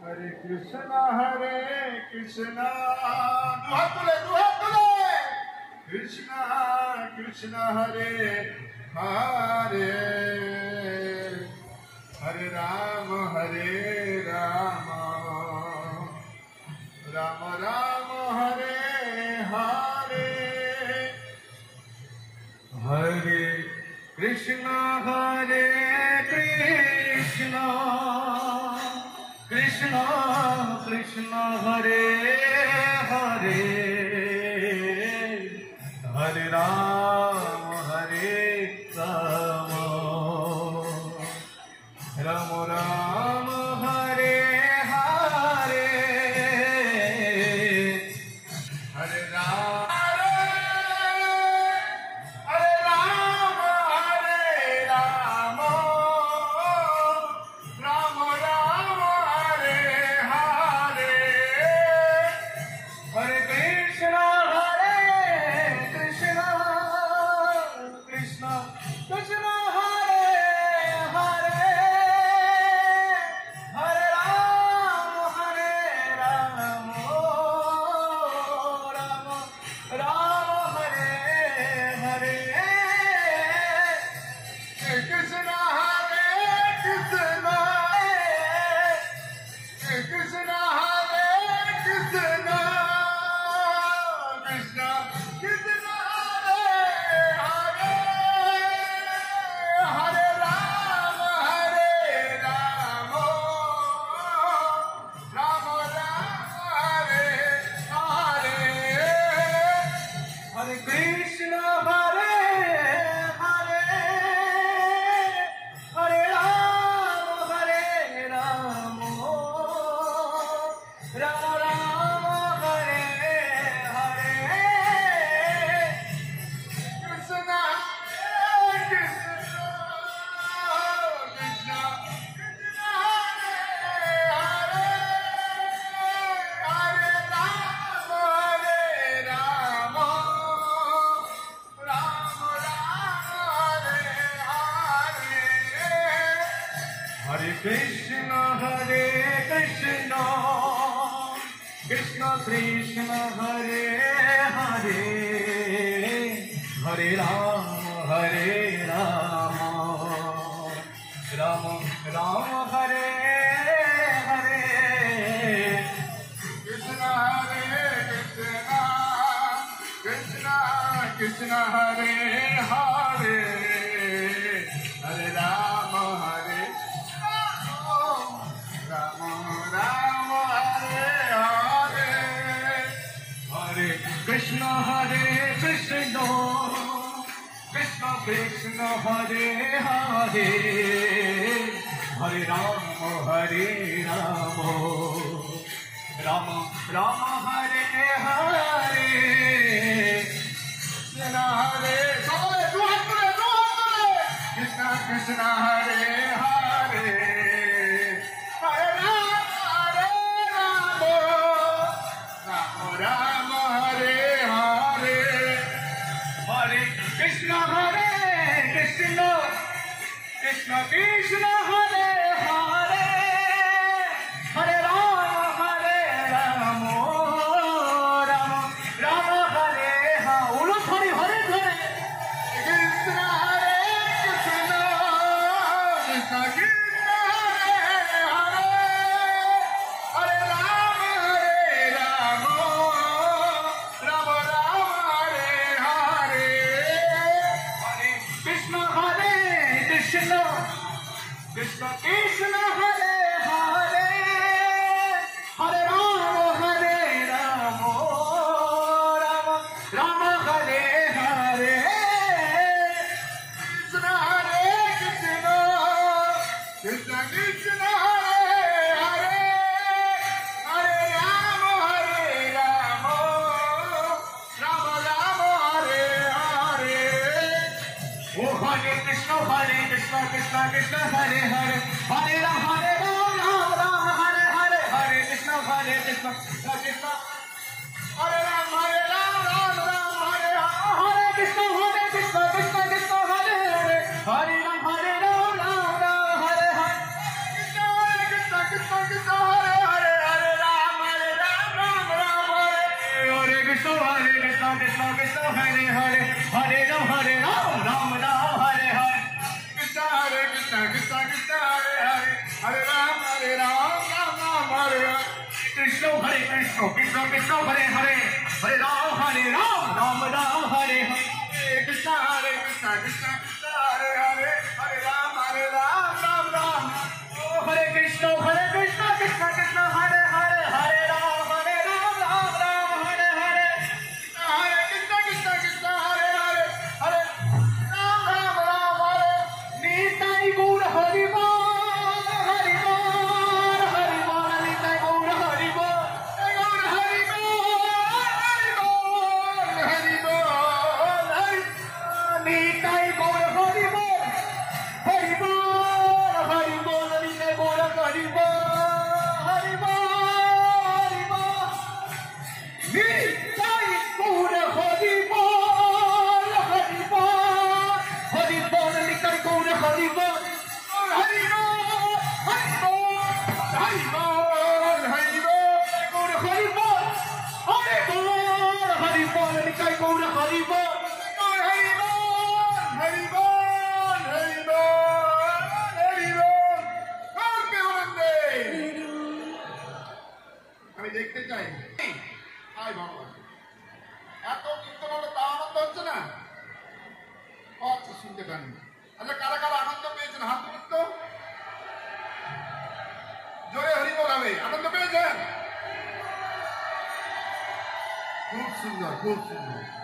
Hare Krishna, duhat tule, Krishna Krishna Hare Hare, Hare Rama Rama Rama Hare Hare, Hare Krishna Krishna Krishna Hare Hare, Hare Rama Rama Rama Hare Hare, Hare Rama Hare Rama, Rama Rama Hare Hare, Hare Krishna Krishna Krishna Hare Hare, Hare Rama Rama Rama Hare Hare, Krishna Hare Krishna, Krishna Hare Krishna, Krishna Krishna Hare Hare, Hare Rama Rama Hare Hare, Hare Krishna Hare Hare, Hare Rama Rama Rama Hare Hare, Krishna Krishna Krishna Krishna Hare Hare, Hare Rama Rama Hare Hare, Hare Krishna Krishna Krishna Hare Hare, Hare Rama Rama Rama Hare Hare, Krishna Krishna Krishna Hare Hare, Hare Rama Rama Hare Hare, Hare Krishna Krishna Krishna Hare Hare, Hare Rama Rama Rama Hare Hare, Krishna Hare Krishna Krishna Hare Hare, Hare Rama Rama Hare Hare, Hare Krishna Krishna Krishna Hare Hare, Hare Rama Rama Hare Hare, Ulo Hare Hare Krishna Krishna Krishna Hare Hare, Hare Rama Rama Hare Hare, Hare Krishna Krishna Krishna Hare Hare, Hare Rama Rama Hare Hare, Krishna Krishna Krishna Hare Hare, Hare Rama Rama Hare Hare, Oh Hare Krishna Krishna Krishna Hare Hare, Hare Rama Hare Hare, Krishna Krishna Hare Rama Hare Hare, Krishna Krishna Hare Hare, Hare Rama Hare Hare, Krishna Krishna Hare Hare, Krishna Krishna Krishna Hare Hare Hare Ram Ram Ram Hare Hare Krishna Hare Krishna Krishna Krishna Hare Hare Hare Ram Ram Ram Hare Hare Krishna Hare Krishna Krishna Krishna Hare Hare Hare Ram Ram Ram Hare Hare Krishna Hare Krishna Krishna Krishna Hare Hare Hare Ram Ram Ram Oh Hare Krishna Krishna Krishna Hare Hare Hare Ram Ram Ram Hare Hare Hare Krishna Krishna Krishna Hare Hare Hare Ram Ram Hare Nitai Gaur Hari Bol Hari Bol Hari Bol Nitai Gaur Hari Bol Gaur Hari Bol Hari Bol Hari Nitai Gaur Hari Bol Hari Bol Hari Bol Nitai Gaur Hari Bol Hari Bol Hari Bol Nitai Gaur Hari Bol Hari Bol Hari Bol Nitai Gaur Hari Bol Hari Bol Hari Bol Hari Bol Gaur Hari Bol Hari Bol Hari Bol Nitai Gaur Hari Bol Hari Bol Hari Bol Hari Bol Hari Bol Happy Monday আমি দেখতে চাই high ভগবান এত কীর্তন হলো তা আনন্দ হচ্ছে না আচ্ছা শুনতে পারেন আচ্ছা কারা কারা আনন্দ পেয়েছেন হাত তুলুন তো জোরে হরিবল হবে আনন্দ পেয়েছেন খুব সুন্দর খুব সুন্দর